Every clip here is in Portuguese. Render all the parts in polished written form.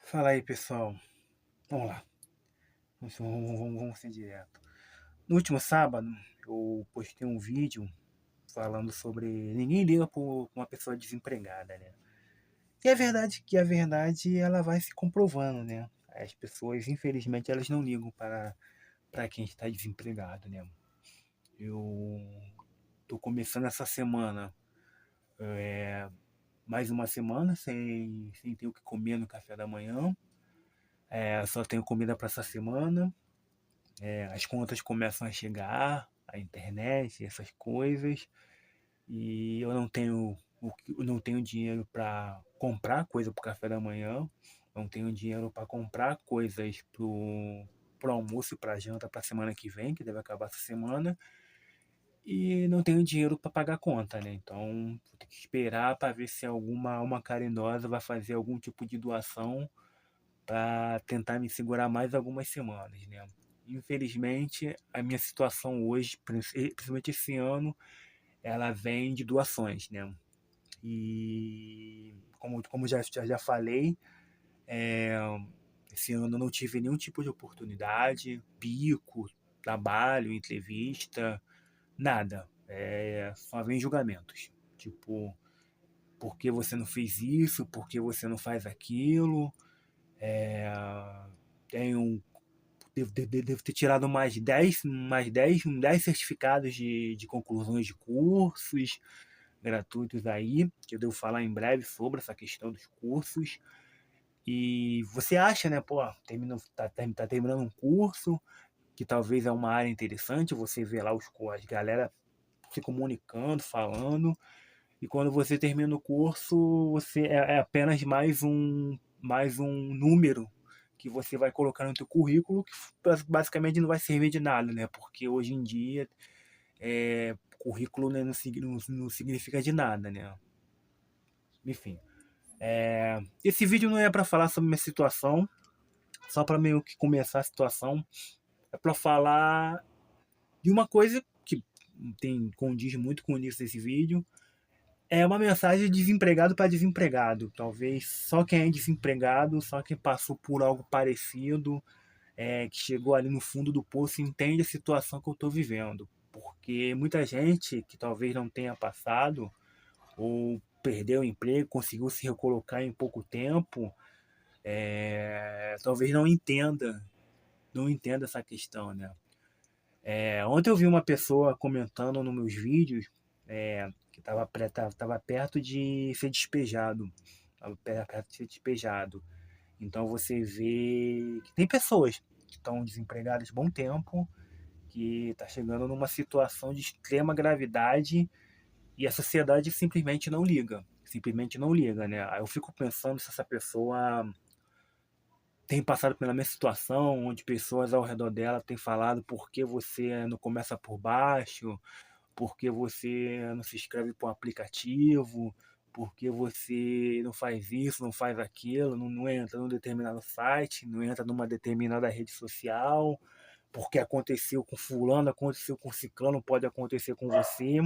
Fala aí, pessoal. Vamos lá. Vamos ser direto. No último sábado, eu postei um vídeo falando sobre ninguém liga por uma pessoa desempregada, né? E é verdade que a verdade ela vai se comprovando, né? As pessoas, infelizmente, elas não ligam para quem está desempregado, né? Eu tô começando essa semana, mais uma semana sem ter o que comer no café da manhã. Só tenho comida para essa semana. As contas começam a chegar, a internet, essas coisas, e eu não tenho dinheiro para comprar coisa para o café da manhã, não tenho dinheiro para comprar coisas pro almoço e para janta para a semana que vem, que deve acabar essa semana, e não tenho dinheiro para pagar a conta, né? Então vou ter que esperar para ver se alguma alma caridosa vai fazer algum tipo de doação para tentar me segurar mais algumas semanas, né? Infelizmente, a minha situação hoje, principalmente esse ano, ela vem de doações, né? E como já falei, esse ano eu não tive nenhum tipo de oportunidade, pico, trabalho, entrevista, nada. Só vem julgamentos. Tipo, por que você não fez isso? Por que você não faz aquilo? É, tenho devo ter tirado mais 10 certificados de conclusões de cursos gratuitos aí, que eu devo falar em breve sobre essa questão dos cursos. E você acha, né, pô, tá terminando um curso, que talvez é uma área interessante, você vê lá as galera se comunicando, falando, e quando você termina o curso, você é apenas mais um número que você vai colocar no teu currículo, que basicamente não vai servir de nada, né? Porque hoje em dia currículo, né, não significa de nada, né? Enfim, esse vídeo não é para falar sobre minha situação, só para meio que começar a situação, é para falar de uma coisa que condiz muito com isso desse vídeo. É uma mensagem de desempregado para desempregado. Talvez só quem é desempregado, só quem passou por algo parecido, que chegou ali no fundo do poço, entende a situação que eu estou vivendo. Porque muita gente que talvez não tenha passado, ou perdeu o emprego, conseguiu se recolocar em pouco tempo, talvez não entenda essa questão, né? Ontem eu vi uma pessoa comentando nos meus vídeos que estava perto de ser despejado. Estava perto de ser despejado. Então você vê que tem pessoas que estão desempregadas há bom tempo, que está chegando numa situação de extrema gravidade e a sociedade simplesmente não liga. Simplesmente não liga, né? Aí eu fico pensando se essa pessoa tem passado pela mesma situação, onde pessoas ao redor dela têm falado por que você não começa por baixo, por que você não se inscreve para um aplicativo, por que você não faz isso, não faz aquilo, não entra num determinado site, não entra numa determinada rede social, porque aconteceu com fulano, aconteceu com ciclano, pode acontecer com você.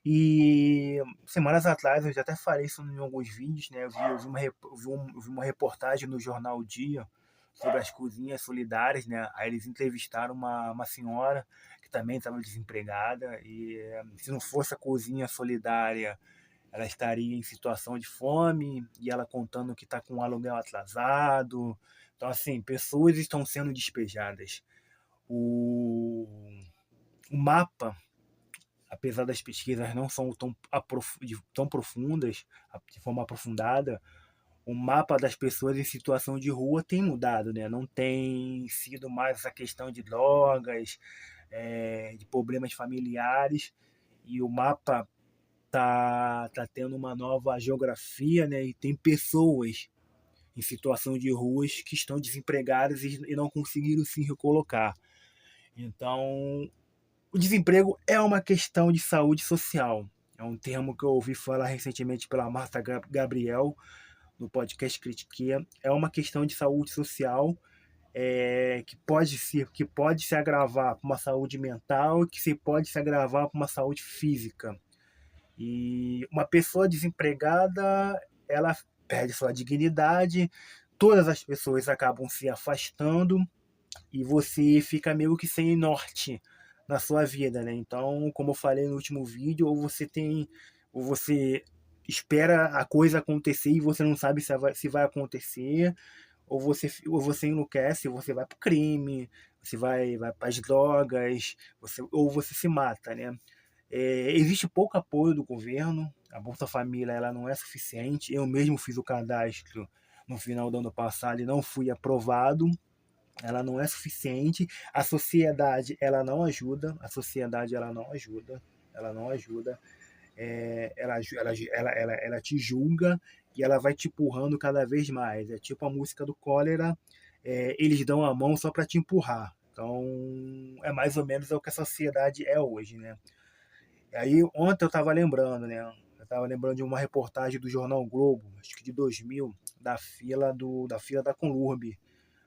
E semanas atrás eu já até falei isso em alguns vídeos, né? Eu vi uma reportagem no jornal o Dia sobre as cozinhas solidárias, né? Aí eles entrevistaram uma senhora que também estava desempregada e se não fosse a cozinha solidária, ela estaria em situação de fome e ela contando que está com o aluguel atrasado. Então, assim, pessoas estão sendo despejadas. O, o mapa, apesar das pesquisas não são tão profundas, de forma aprofundada, o mapa das pessoas em situação de rua tem mudado, né? Não tem sido mais essa questão de drogas, de problemas familiares, e o mapa tá tendo uma nova geografia, né? E tem pessoas em situação de ruas que estão desempregadas e não conseguiram se recolocar. Então, o desemprego é uma questão de saúde social. É um termo que eu ouvi falar recentemente pela Marta Gabriel, no podcast Critiquia. É uma questão de saúde social que pode se agravar para uma saúde mental e que se pode se agravar para uma saúde física. E uma pessoa desempregada, ela perde sua dignidade, todas as pessoas acabam se afastando e você fica meio que sem norte na sua vida, né? Então, como eu falei no último vídeo, ou você espera a coisa acontecer e você não sabe se vai acontecer, ou você enlouquece, você vai pro crime, você vai para as drogas, ou você se mata, né? Existe pouco apoio do governo, a Bolsa Família ela não é suficiente. Eu mesmo fiz o cadastro no final do ano passado e não fui aprovado. Ela não é suficiente. A sociedade ela não ajuda. A sociedade ela não ajuda. Ela não ajuda. Ela te julga e ela vai te empurrando cada vez mais. É tipo a música do Cólera, eles dão a mão só para te empurrar. Então, é mais ou menos o que a sociedade é hoje, né? E aí, ontem eu estava lembrando, né? Eu estava lembrando de uma reportagem do Jornal Globo, acho que de 2000, da fila da Conlurb,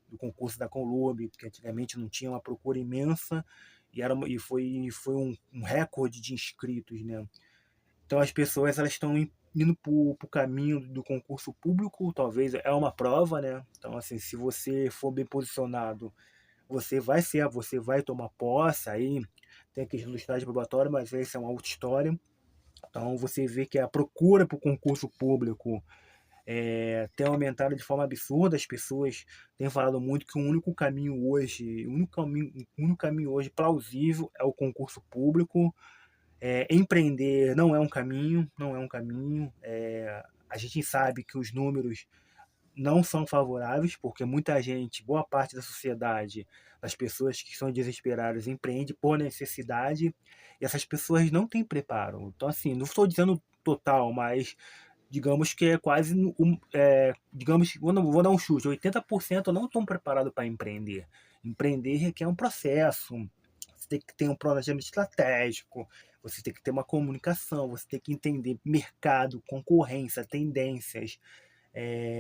do concurso da Conlurb, porque antigamente não tinha uma procura imensa e foi um recorde de inscritos, né? Então as pessoas elas estão indo para o caminho do concurso público, talvez é uma prova, né? Então assim, se você for bem posicionado, você vai tomar posse, aí tem a questão do estágio probatório, mas essa é uma outra história. Então você vê que a procura para o concurso público tem aumentado de forma absurda. As pessoas têm falado muito que o único caminho hoje plausível é o concurso público. Empreender não é um caminho, não é um caminho. A gente sabe que os números não são favoráveis, porque muita gente, boa parte da sociedade, das pessoas que são desesperadas, empreende por necessidade, e essas pessoas não têm preparo. Então, assim, não estou dizendo total, mas digamos que é quase digamos, vou dar um chute, 80% não estão preparados para empreender. Empreender requer um processo, você tem que ter um planejamento estratégico, você tem que ter uma comunicação, você tem que entender mercado, concorrência, tendências,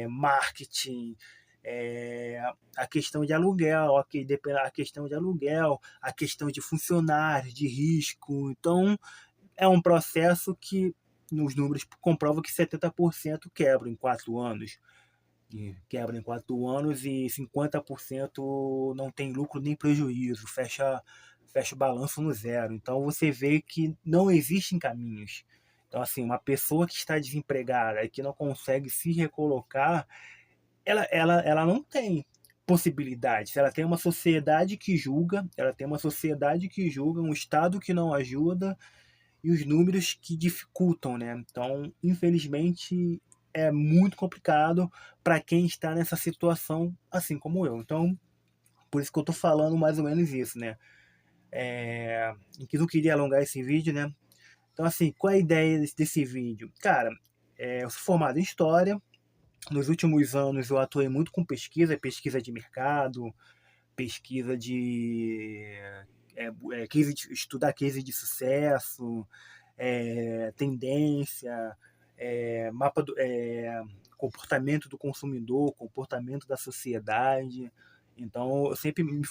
marketing, a questão de aluguel, a questão de aluguel, a questão de funcionários, de risco. Então, é um processo que nos números comprova que 70% quebra em 4 anos. E quebra em 4 anos e 50% não tem lucro nem prejuízo, fecha o balanço no zero. Então você vê que não existem caminhos. Então, assim, uma pessoa que está desempregada e que não consegue se recolocar, ela não tem possibilidades. Ela tem uma sociedade que julga, um Estado que não ajuda e os números que dificultam, né? Então, infelizmente, é muito complicado para quem está nessa situação, assim como eu. Então, por isso que eu tô falando mais ou menos isso, né? Eu não queria alongar esse vídeo, né? Então, assim, qual é a ideia desse vídeo? Cara, eu sou formado em História. Nos últimos anos eu atuei muito com pesquisa de mercado, pesquisa de estudar case de sucesso, tendência, mapa do comportamento do consumidor, comportamento da sociedade. Então,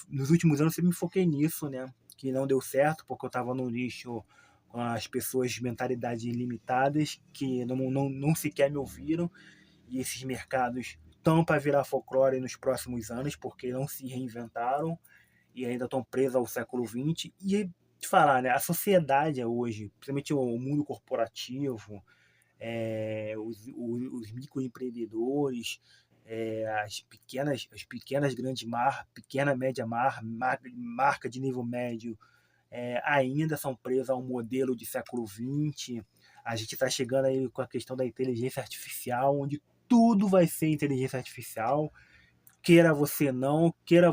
nos últimos anos, eu sempre me foquei nisso, né? Que não deu certo, porque eu estava no nicho com as pessoas de mentalidade limitadas, que não sequer me ouviram, e esses mercados estão para virar folclore nos próximos anos, porque não se reinventaram e ainda estão presos ao século XX. E te falar, né? A sociedade é hoje, principalmente o mundo corporativo, os microempreendedores, as pequenas grandes marcas, pequena, média marca de nível médio, ainda são presas a um modelo de século XX. A gente está chegando aí com a questão da inteligência artificial, onde tudo vai ser inteligência artificial, queira você não, queira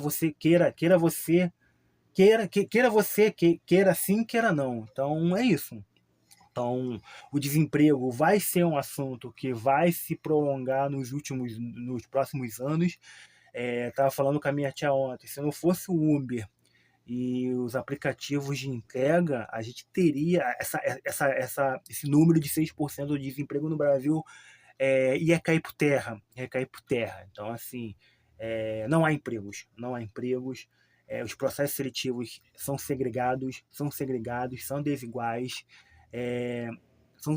sim, queira não. Então é isso. Então, o desemprego vai ser um assunto que vai se prolongar nos próximos anos. Estava falando com a minha tia ontem, se não fosse o Uber e os aplicativos de entrega, a gente teria esse número de 6% de desemprego no Brasil, ia cair por terra, Então, assim, não há empregos, os processos seletivos são segregados, são desiguais, é,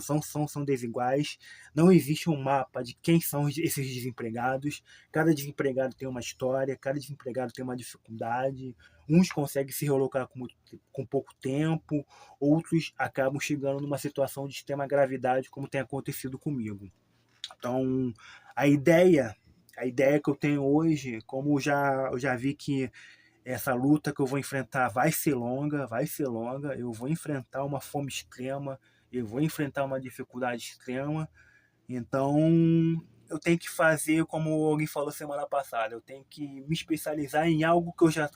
são desiguais. Não existe um mapa de quem são esses desempregados. Cada desempregado tem uma história, cada desempregado tem uma dificuldade. Uns conseguem se relocar com pouco tempo, outros acabam chegando numa situação de extrema gravidade, como tem acontecido comigo. Então, a ideia, a ideia que eu tenho hoje, como eu já vi que essa luta que eu vou enfrentar vai ser longa, eu vou enfrentar uma fome extrema, eu vou enfrentar uma dificuldade extrema, então eu tenho que fazer como alguém falou semana passada, eu tenho que me especializar em algo que eu já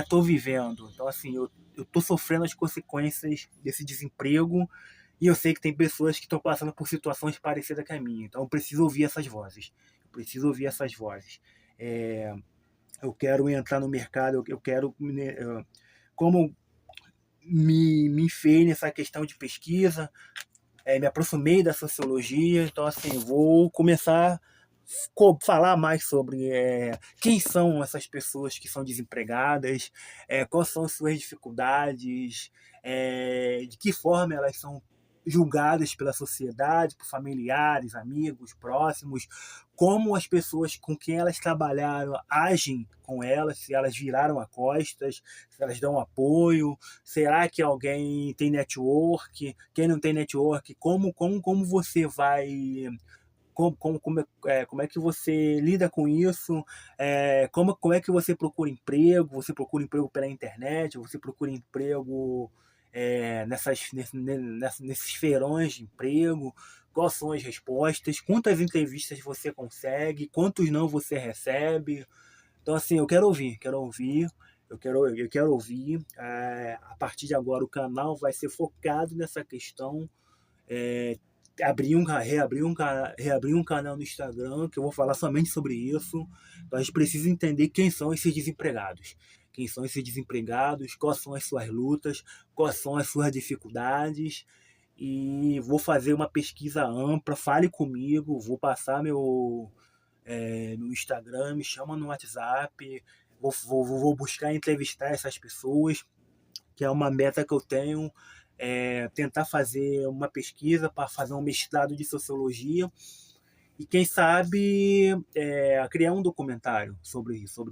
estou vivendo. Então assim, eu estou sofrendo as consequências desse desemprego e eu sei que tem pessoas que estão passando por situações parecidas com a minha, então eu preciso ouvir essas vozes. Eu preciso ouvir essas vozes. É, eu quero entrar no mercado, eu quero, como me enfiei nessa questão de pesquisa, me aproximei da sociologia, então assim, vou começar a falar mais sobre quem são essas pessoas que são desempregadas, quais são as suas dificuldades, de que forma elas são julgadas pela sociedade, por familiares, amigos, próximos, como as pessoas com quem elas trabalharam agem com elas, se elas viraram a costas, se elas dão apoio, será que alguém tem network, quem não tem network, como você vai como é que você lida com isso, como é que você procura emprego pela internet, você procura emprego nesses feirões de emprego, quais são as respostas, quantas entrevistas você consegue, quantos não você recebe. Então assim, eu quero ouvir. A partir de agora o canal vai ser focado nessa questão, é, reabrir um canal no Instagram que eu vou falar somente sobre isso. Então a gente precisa entender quem são esses desempregados. Quem são esses desempregados, quais são as suas lutas, quais são as suas dificuldades. E vou fazer uma pesquisa ampla, fale comigo, vou passar meu Instagram, me chama no WhatsApp, vou buscar entrevistar essas pessoas, que é uma meta que eu tenho, tentar fazer uma pesquisa para fazer um mestrado de sociologia e quem sabe criar um documentário sobre isso,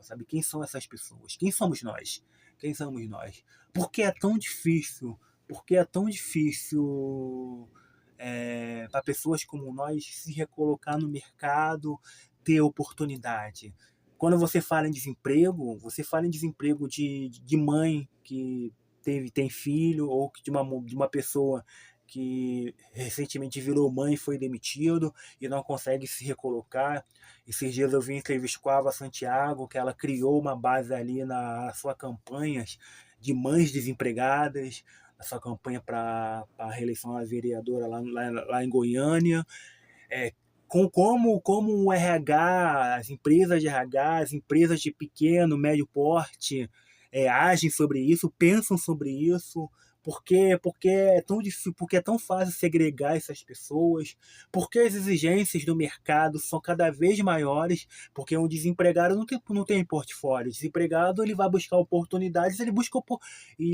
sabe quem são essas pessoas, quem somos nós, por que é tão difícil, por que é tão difícil para pessoas como nós se recolocar no mercado, ter oportunidade. Quando você fala em desemprego de mãe que tem filho, ou de uma pessoa que recentemente virou mãe e foi demitido e não consegue se recolocar. Esses dias eu vi entrevista com a Ava Santiago, que ela criou uma base ali na sua campanha de mães desempregadas, a sua campanha para a reeleição à vereadora lá em Goiânia, como o RH, as empresas de RH, as empresas de pequeno, médio porte agem sobre isso, pensam sobre isso, porque é tão difícil, porque é tão fácil segregar essas pessoas, porque as exigências do mercado são cada vez maiores, porque um desempregado não tem portfólio, o desempregado ele vai buscar oportunidades, e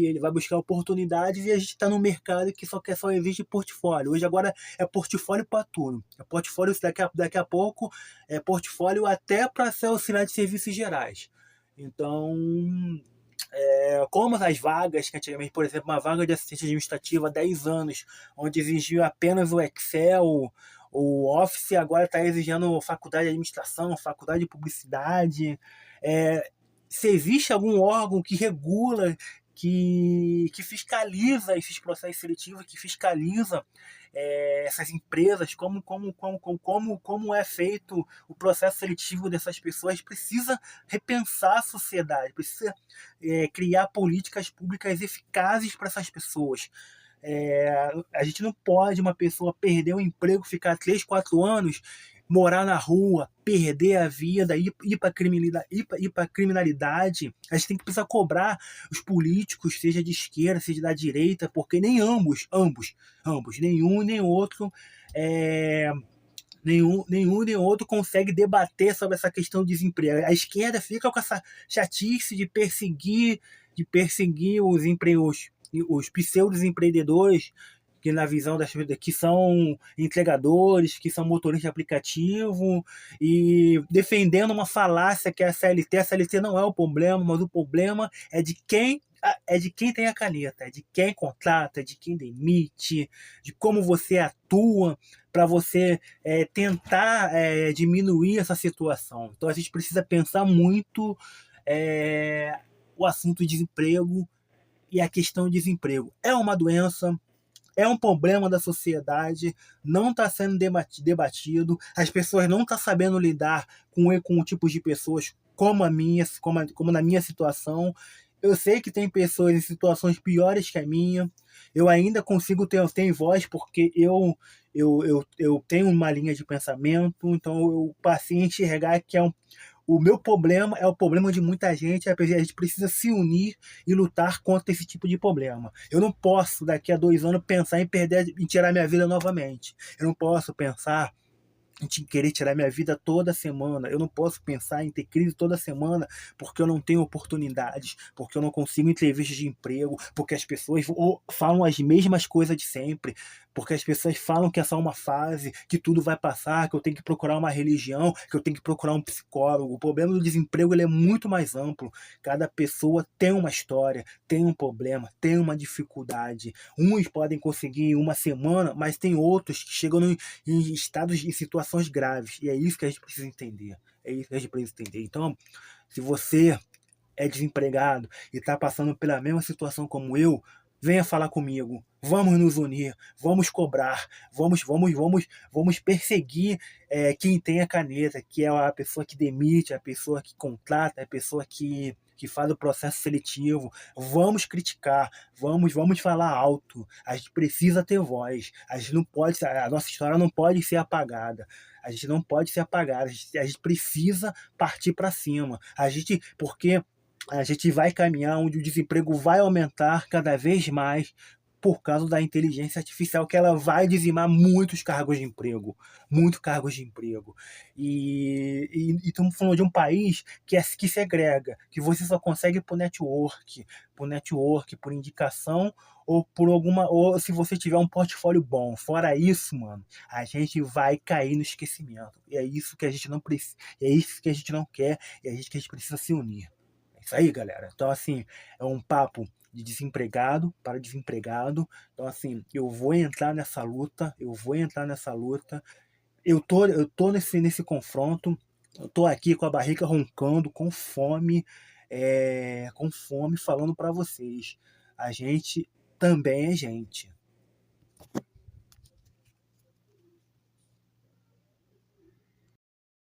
ele vai buscar oportunidades e a gente está num mercado que só existe portfólio. Hoje agora é portfólio para tudo, é portfólio daqui a pouco, é portfólio até para ser auxiliar de serviços gerais. Então, como as vagas, que antigamente, por exemplo, uma vaga de assistente administrativa há 10 anos, onde exigia apenas o Excel, o Office, agora está exigindo faculdade de administração, faculdade de publicidade. Se existe algum órgão que regula, que fiscaliza esses processos seletivos, que fiscaliza essas empresas, como é feito o processo seletivo dessas pessoas, precisa repensar a sociedade, precisa criar políticas públicas eficazes para essas pessoas. A gente não pode uma pessoa perder o emprego, ficar 3, 4 anos, morar na rua, perder a vida, ir para criminalidade. A gente tem que precisar cobrar os políticos, seja de esquerda, seja da direita, porque nem ambos, nenhum nem outro, nenhum nem outro consegue debater sobre essa questão de desemprego. A esquerda fica com essa chatice de perseguir os pseudo-empreendedores que na visão das pessoas que são entregadores, que são motoristas de aplicativo, e defendendo uma falácia que é a CLT. A CLT não é o problema, mas o problema é de quem tem a caneta, é de quem contrata, é de quem demite, de como você atua para você tentar diminuir essa situação. Então a gente precisa pensar muito o assunto desemprego e a questão do desemprego. É uma doença, é um problema da sociedade, não está sendo debatido, as pessoas não estão sabendo lidar com tipos de pessoas como a minha, como na minha situação. Eu sei que tem pessoas em situações piores que a minha. Eu ainda consigo ter voz porque eu tenho uma linha de pensamento, então eu passei a enxergar que o meu problema é o problema de muita gente. A gente precisa se unir e lutar contra esse tipo de problema. Eu não posso, daqui a 2 anos, pensar em tirar minha vida novamente. Eu não posso pensar em querer tirar minha vida toda semana. Eu não posso pensar em ter crise toda semana porque eu não tenho oportunidades, porque eu não consigo entrevistas de emprego, porque as pessoas falam as mesmas coisas de sempre, porque as pessoas falam que é só uma fase, que tudo vai passar, que eu tenho que procurar uma religião, que eu tenho que procurar um psicólogo. O problema do desemprego ele é muito mais amplo. Cada pessoa tem uma história, tem um problema, tem uma dificuldade. Uns podem conseguir em uma semana, mas tem outros que chegam em estados, em situações graves. E é isso que a gente precisa entender. É isso que a gente precisa entender. Então, se você é desempregado e está passando pela mesma situação como eu, venha falar comigo. Vamos nos unir, vamos cobrar, vamos perseguir quem tem a caneta, que é a pessoa que demite, a pessoa que contrata, a pessoa que faz o processo seletivo. Vamos criticar, vamos falar alto. A gente precisa ter voz. A nossa história não pode ser apagada. A gente não pode ser apagada. A gente precisa partir para cima. Porque a gente vai caminhar onde o desemprego vai aumentar cada vez mais por causa da inteligência artificial, que ela vai dizimar muitos cargos de emprego, muitos cargos de emprego. E estamos falando de um país que segrega, que você só consegue por network, por indicação ou se você tiver um portfólio bom. Fora isso, mano, a gente vai cair no esquecimento. E é isso que a gente não precisa, é isso que a gente não quer, e é isso que a gente precisa se unir. Isso aí, galera. Então, assim, é um papo de desempregado para desempregado. Então, assim, eu vou entrar nessa luta, Eu tô nesse confronto, eu tô aqui com a barriga roncando, com fome, falando para vocês. A gente também é gente.